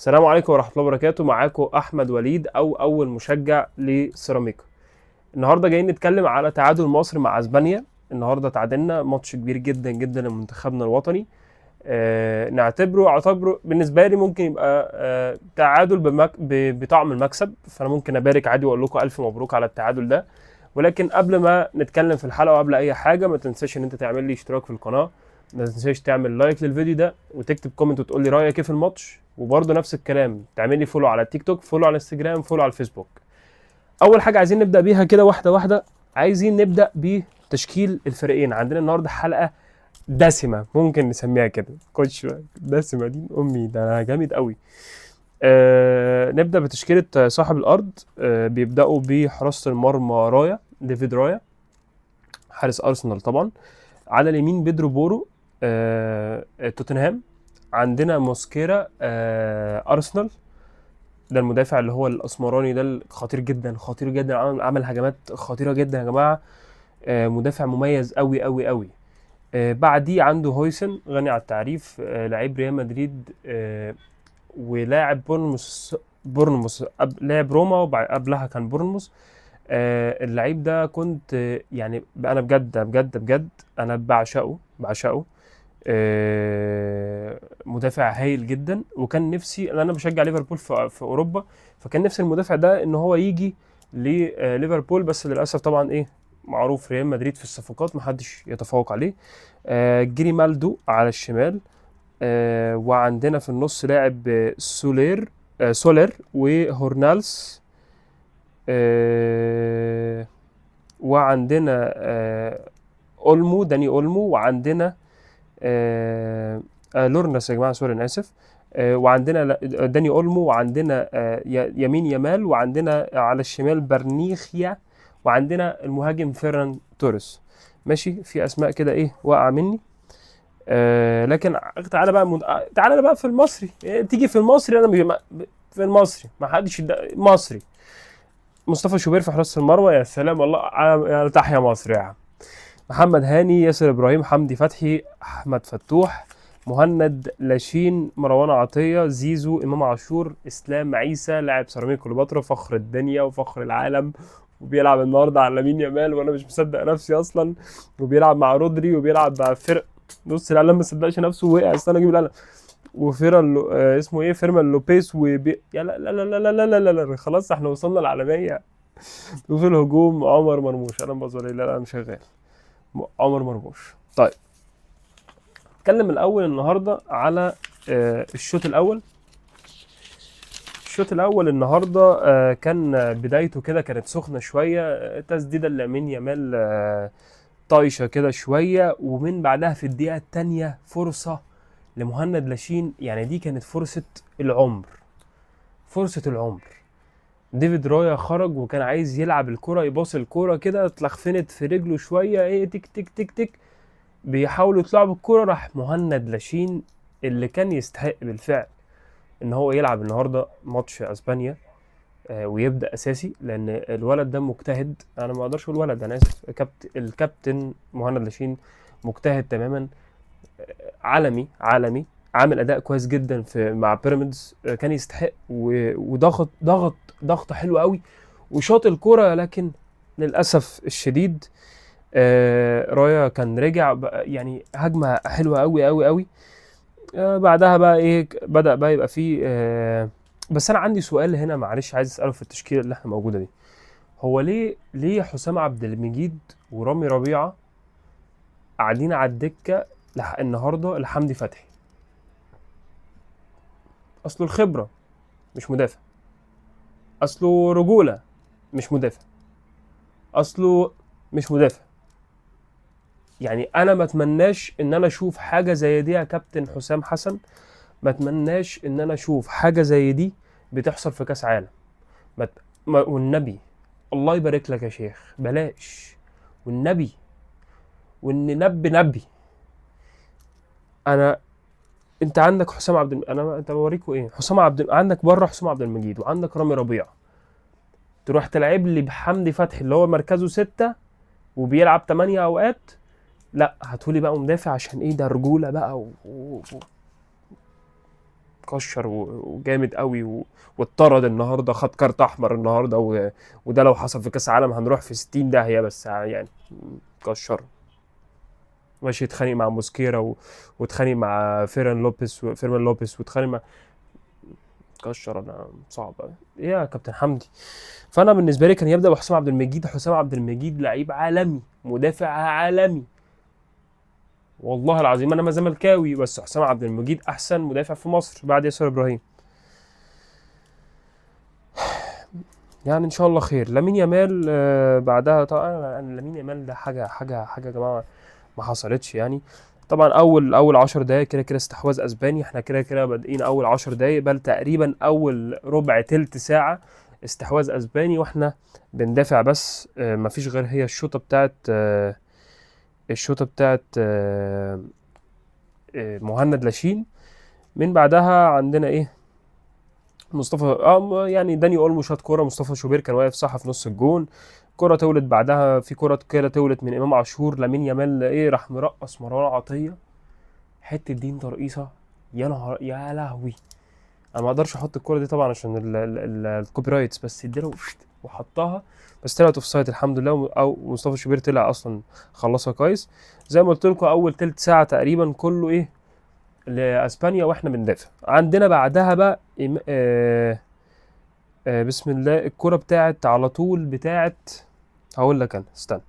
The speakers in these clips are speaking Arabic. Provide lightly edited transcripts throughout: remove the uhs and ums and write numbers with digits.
السلام عليكم ورحمة الله وبركاته. معاكم أحمد وليد أو أول مشجع لسيراميكا. النهاردة جايين نتكلم على تعادل مصر مع أسبانيا. النهاردة تعادلنا ماتش كبير جدا جدا لمنتخبنا الوطني. اعتبره بالنسبة لي ممكن يبقى تعادل بطعم المكسب، فأنا ممكن أبارك عادي وأقول لكم ألف مبروك على التعادل ده. ولكن قبل ما نتكلم في الحلقة وقبل أي حاجة، ما تنساش إن أنت تعمل لي اشتراك في القناة، ما تنساش تعمل لايك للفيديو ده وتكتب كومنت وتقول لي رايك ايه في الماتش، وبرضه نفس الكلام تعمل لي فولو على التيك توك، فولو على الانستجرام، فولو على الفيسبوك. اول حاجه عايزين نبدا بيها كده واحده واحده، عايزين نبدا بتشكيل الفريقين. عندنا النهارده حلقه دسمه، ممكن نسميها كده. كوتش دسمه دي امي، ده انا جامد قوي. نبدا بتشكيله صاحب الارض. بيبداوا بحراسه المرمى رايا، ديفيد رايا، حارس ارسنال طبعا. على اليمين بيدرو بورو، توتنهام. عندنا موسكيرا، ارسنال. ده المدافع اللي هو الاسمراني ده، خطير جدا خطير جدا، عمل هجمات خطيره جدا يا جماعه. مدافع مميز قوي قوي قوي. بعديه عنده هويسن، غني عن التعريف، لعيب ريال مدريد، ولاعب بورنموث لاعب روما، وقبلها كان بورنموث. اللعيب ده كنت يعني انا بجد بجد بجد انا بعشقه. مدافع هايل جدا، وكان نفسي، انا بشجع ليفربول في اوروبا، فكان نفسي المدافع ده ان هو يجي لليفربول، بس للاسف طبعا ايه، معروف ريال مدريد في الصفقات محدش يتفوق عليه. جريمالدو على الشمال. وعندنا في النص لاعب سولير وهورنالس. وعندنا داني اولمو. وعندنا لورنس يا جماعه، سوري انا اسف. وعندنا داني اولمو، وعندنا يمين يامال، وعندنا على الشمال برنيخيا، وعندنا المهاجم فيران توريس. ماشي، في اسماء كده ايه واقعه مني. لكن تعالى بقى في المصري. تيجي في المصري، في المصري ما حدش مصري. مصطفى شوبير في حراسه المرمى، يا سلام والله يا تحيا مصر يا عم. محمد هاني، ياسر ابراهيم، حمدي فتحي، احمد فتوح، مهند لاشين، مروان عطيه، زيزو، امام عاشور، اسلام عيسى، لاعب سيراميكا كليوباترا، فخر الدنيا وفخر العالم، وبيلعب النهارده على لامين يامال وانا مش مصدق نفسي اصلا، وبيلعب مع رودري، وبيلعب مع فرق نص العالم، ما صدقش نفسه ووقع، استنى اجيب القلم. اسمه ايه، فيرمان لوبيز، يا لا لا لا لا لا لا لا لا، خلاص احنا وصلنا العالميه. وفي الهجوم عمر مرموش، انا بظهر لا لا، انا شغال. عمر مرموش. طيب، اتكلم الاول النهارده على الشوط الاول. الشوط الاول النهارده كان بدايته كده كانت سخنه شويه. تسديده لامين يامال طايشه كده شويه، ومن بعدها في الدقيقه الثانيه فرصه لمهند لاشين. يعني دي كانت فرصه العمر، فرصه العمر. ديفيد رايا خرج وكان عايز يلعب الكرة، يباص الكرة كده، اتلخفنت في رجله شويه، ايه، تك تك تك تك، بيحاولوا يطلعوا بالكرة، راح مهند لاشين اللي كان يستحق بالفعل ان هو يلعب النهارده ماتش اسبانيا ويبدا اساسي، لان الولد ده مجتهد. انا ما اقدرش اقول ولد، انا اسف، الكابتن مهند لاشين مجتهد تماما. عالمي عالمي، عامل اداء كويس جدا مع بيراميدز. كان يستحق، وضغط ضغطه حلوه قوي، وشاط الكرة، لكن للاسف الشديد رايا كان رجع يعني هجمه حلوه قوي قوي قوي. بعدها بقى ايه، بدأ بقى يبقى فيه بس انا عندي سؤال هنا، معلش عايز اساله في التشكيله اللي احنا موجوده دي. هو ليه حسام عبد المجيد ورامي ربيعه قاعدين على الدكه النهارده لحمدي فتحي؟ اصله الخبره، مش مدافع. اصله رجوله، مش مدافع. اصله مش مدافع. يعني انا ما اتمناش ان انا اشوف حاجه زي دي يا كابتن حسام حسن. ما اتمناش ان انا اشوف حاجه زي دي بتحصل في كاس عالم. والنبي، الله يبارك لك يا شيخ، بلاش. والنبي، نبي. انا انت عندك حسام انت بوريكوا ايه، عندك بره حسام عبد المجيد، وعندك رامي ربيعه، تروح تلعب لي بحمدي فتحي اللي هو مركزه 6 وبيلعب 8 اوقات؟ لا، هاتولي بقى مدافع، عشان ايه ده، رجوله بقى كشر وجامد قوي واتطرد النهارده، خد كارت احمر النهارده وده لو حصل في كاس عالم هنروح في 60 داهيه، بس يعني كشر. ماشي يتخانق مع موسكيرا واتخانق مع فيرمان لوبيس واتخانق مع كشر. انا صعب أوي. ايه يا كابتن حمدي؟ فانا بالنسبه لي كان يبدا بحسام عبد المجيد. حسام عبد المجيد لعيب عالمي، مدافع عالمي، والله العظيم انا ما زملكاوي، بس حسام عبد المجيد احسن مدافع في مصر بعد ياسر ابراهيم. يعني ان شاء الله خير. لامين يامال بعدها طبعا. أنا لامين يامال ده حاجه يا جماعه ما حصلتش يعني. طبعا اول 10 دقايق كده كده استحواذ اسباني، احنا كده كده بادئين اول 10 دقايق بل تقريبا اول ربع تلت ساعه استحواذ اسباني، واحنا بندافع بس. مفيش غير هي الشوطه بتاعت مهند لاشين. من بعدها عندنا ايه؟ مصطفى يعني داني اولمو شاط كوره، مصطفى شوبير كان واقف صح في نص الجون. كرة تولد بعدها، في كرة كده تولد من امام عاشور. لامين يامال ايه راح مرقص مروان عطيه حته دين ترقيصه. يا نهار يا لهوي. انا ما اقدرش احط الكرة دي طبعا عشان الكوبي رايتس، بس اديله وحطها، بس طلعت اوف سايد الحمد لله. او مصطفى شوبير طلع اصلا خلصها كويس. زي ما قلت لكم اول تلت ساعه تقريبا كله ايه لاسبانيا واحنا بندافع. عندنا بعدها بقى بسم الله الكرة بتاعت على طول بتاعت. هقول لك انا استنى.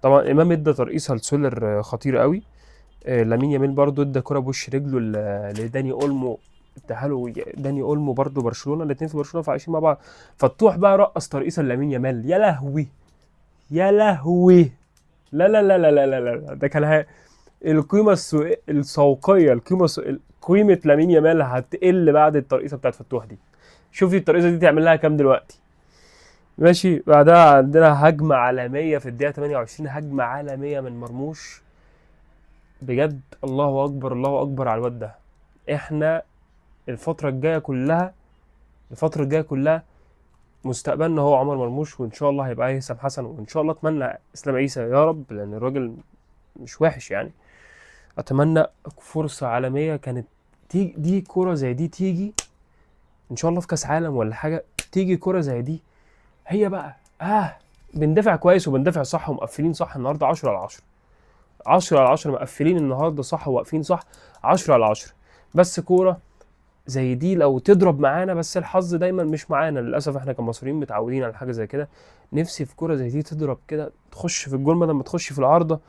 طبعا امام ادى ترقيصه لسولر خطير قوي. لامين يامال برضو ادى كرة بوش رجله لداني اولمو. اداها له داني اولمو برضو برشلونه، الاثنين في برشلونه فعايشين مع بعض. فتوح بقى رقص ترقيصه لامين يامال. يا لهوي يا لهوي. لا لا لا لا لا لا لا ده كان القيمه السوقيه، قيمه لامين يامال هتقل بعد الترقيصه بتاعت فتوح دي. شوفي الترقيصه دي تعمل لها كام دلوقتي. ماشي بعدها عندنا هجمة عالمية في الدقيقة 28، هجمة عالمية من مرموش. بجد الله أكبر الله أكبر على الواد ده. احنا الفترة الجاية كلها مستقبلنا هو عمر مرموش، وإن شاء الله هيبقى هيثم حسن، وإن شاء الله أتمنى إسلام عيسى يا رب، لأن الراجل مش وحش يعني. أتمنى فرصة عالمية كانت دي كرة زي دي تيجي إن شاء الله في كأس عالم ولا حاجة. تيجي كرة زي دي هي بقى بندافع كويس وبندافع صح ومقفلين صح النهارده 10 على 10. 10 على 10 مقفلين النهارده صح وواقفين صح 10 على 10. بس كوره زي دي لو تضرب معانا، بس الحظ دايما مش معانا للاسف. احنا كمصريين متعودين على حاجه زي كده. نفسي في كوره زي دي تضرب كده تخش في الجول بدل ما تخش في العارضه،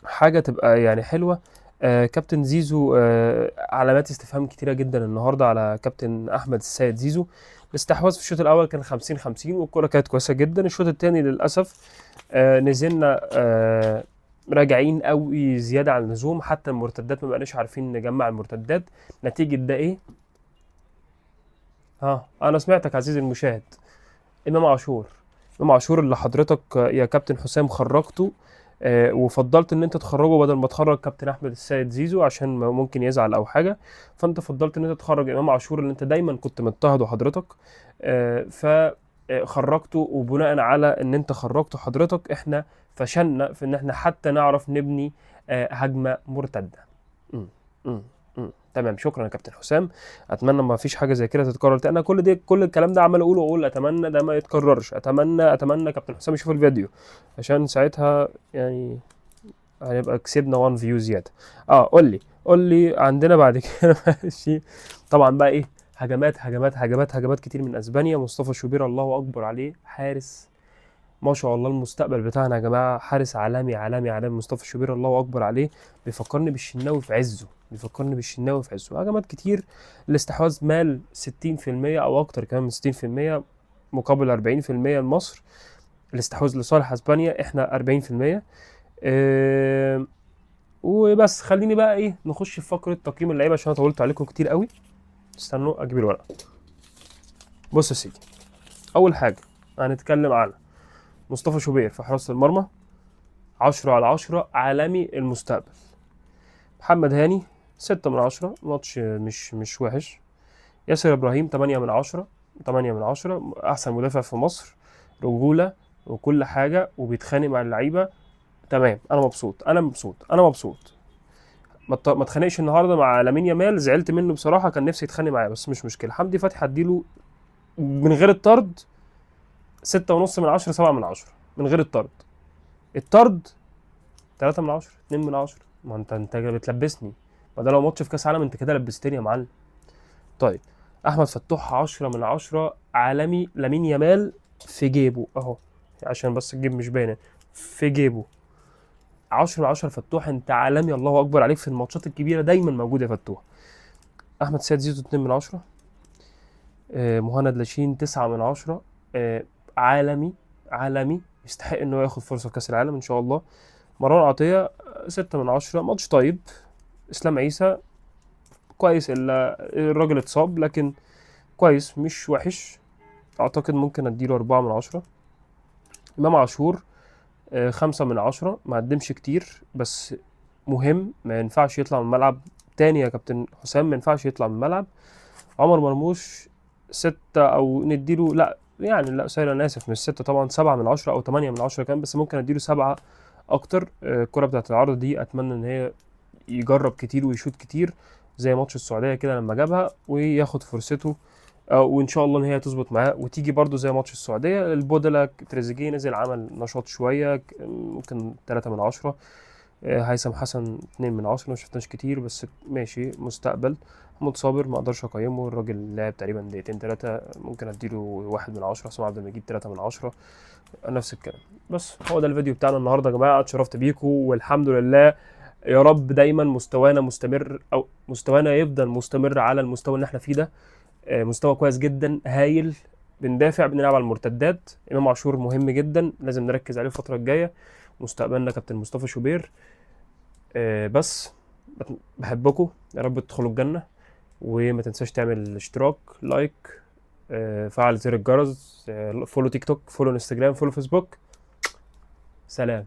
حاجه تبقى يعني حلوه. كابتن زيزو علامات استفهام كتيره جدا النهارده على كابتن احمد السيد زيزو. الاستحواذ في الشوط الاول كان 50-50 والكره كانت كويسه جدا. الشوط الثاني للاسف نزلنا راجعين قوي زياده عن اللزوم، حتى المرتدات ما بقناش عارفين نجمع المرتدات. نتيجه ده ايه؟ انا سمعتك عزيزي المشاهد. امام عاشور اللي حضرتك يا كابتن حسام خرجته وفضلت ان انت تخرجه بدل ما تخرج كابتن احمد السيد زيزو عشان ممكن يزعل او حاجه. فانت فضلت ان انت تخرج امام عاشور اللي انت دايما كنت مضطهده حضرتك. فخرجته، وبناء على ان انت خرجته حضرتك احنا فشلنا في ان احنا حتى نعرف نبني هجمه مرتده. م- م- تمام. شكرا يا كابتن حسام. اتمنى ما فيش حاجه زي كده تتكرر تاني. انا كل الكلام ده عمال اقول اتمنى ده ما يتكررش. اتمنى كابتن حسام يشوف الفيديو عشان ساعتها يعني هنبقى كسبنا 1 فيو زياده. قول لي عندنا بعد كده ماشي. طبعا بقى ايه؟ هجمات كتير من اسبانيا. مصطفى شوبير الله اكبر عليه، حارس ما شاء الله. المستقبل بتاعنا يا جماعه، حارس عالمي عالمي عالمي. مصطفى شوبير الله اكبر عليه. بيفكرني بالشناوي في عزه. هجمات كتير. الاستحواذ مال 60% او اكتر كمان من 60% مقابل 40% لمصر. الاستحواذ لصالح اسبانيا، احنا 40%. وبس. خليني بقى ايه نخش في فقره تقييم اللعيبه عشان انا طولت عليكم كتير قوي. استنوا اجيب الورقه. بص يا سيدي، اول حاجه هنتكلم على مصطفى شوبير في حراسه المرمى. 10 على 10 عالمي المستقبل. محمد هاني 6/10، ماتش مش وحش. ياسر ابراهيم 8/10. 8/10 احسن مدافع في مصر. رجوله وكل حاجه وبيتخانق مع اللعيبه. تمام. انا مبسوط. ما اتخانقش النهارده مع لامين يامال، زعلت منه بصراحه، كان نفسي يتخانق معايا بس مش مشكله. حمدي فتحي هديله من غير الطرد 6.5 من 10، 7 من 10 من غير الطرد. الطرد 3 من 10، 2 من 10. ما انت بتلبسني، ما ده لو ماتش في كاس عالم انت كده لبستني يا معلم. طيب احمد فتوح 10 من 10 عالمي. لامين يامال في جيبه اهو، عشان بس الجيب مش باينه، في جيبه 10 من 10. فتوح انت عالمي، الله اكبر عليك، في الماتشات الكبيره دايما موجود يا فتوح. احمد سيد زيزو 2 من 10. مهند لاشين 9 من 10. عالمي عالمي، يستحق انه ياخد فرصه في كاس العالم ان شاء الله. مروان عطيه 6 من 10، ماتش طيب. اسلام عيسى كويس، الا الراجل اتصاب لكن كويس مش وحش، اعتقد ممكن اديله 4 من 10. امام عاشور 5 من 10، ما قدمش كتير بس مهم، ما ينفعش يطلع من الملعب تاني يا كابتن حسام، ما ينفعش يطلع من الملعب. عمر مرموش 6، او نديله لا يعني لا سوري انا اسف، مش 6 طبعا، 7 من 10 او 8 من 10 كمان، بس ممكن اديله 7 اكتر. الكرة بتاعت العرض دي اتمنى ان هي يجرب كتير ويشوط كتير زي ماتش السعودية كده لما جابها، وياخد فرصته. وان شاء الله ان هي تظبط معاه وتيجي برضو زي ماتش السعوديه. البودلة تريزيجيه نزل عمل نشاط شويه، ممكن 3 من 10. هيثم حسن 2 من 10، ما شفناش كتير بس ماشي مستقبل. محمود صابر ما اقدرش اقيمه، الراجل لعب تقريبا دقيقتين 3، ممكن اديله 1 من 10. اسماعيل عبد المجيد 3 من 10، نفس الكلام. بس هو ده الفيديو بتاعنا النهارده يا جماعه، اتشرفت بيكم والحمد لله. يا رب دايما مستوانا مستمر، او مستوانا يفضل مستمر على المستوى اللي احنا فيه ده. مستوى كويس جدا هايل، بندافع بنلعب على المرتدات. امام عاشور مهم جدا، لازم نركز عليه الفتره الجايه. مستقبلنا كابتن مصطفى شوبير. بس بحبكم، يا رب تدخلوا الجنه. وما تنساش تعمل اشتراك، لايك، فعل زر الجرس، فولو تيك توك، فولو انستجرام، فولو فيسبوك. سلام.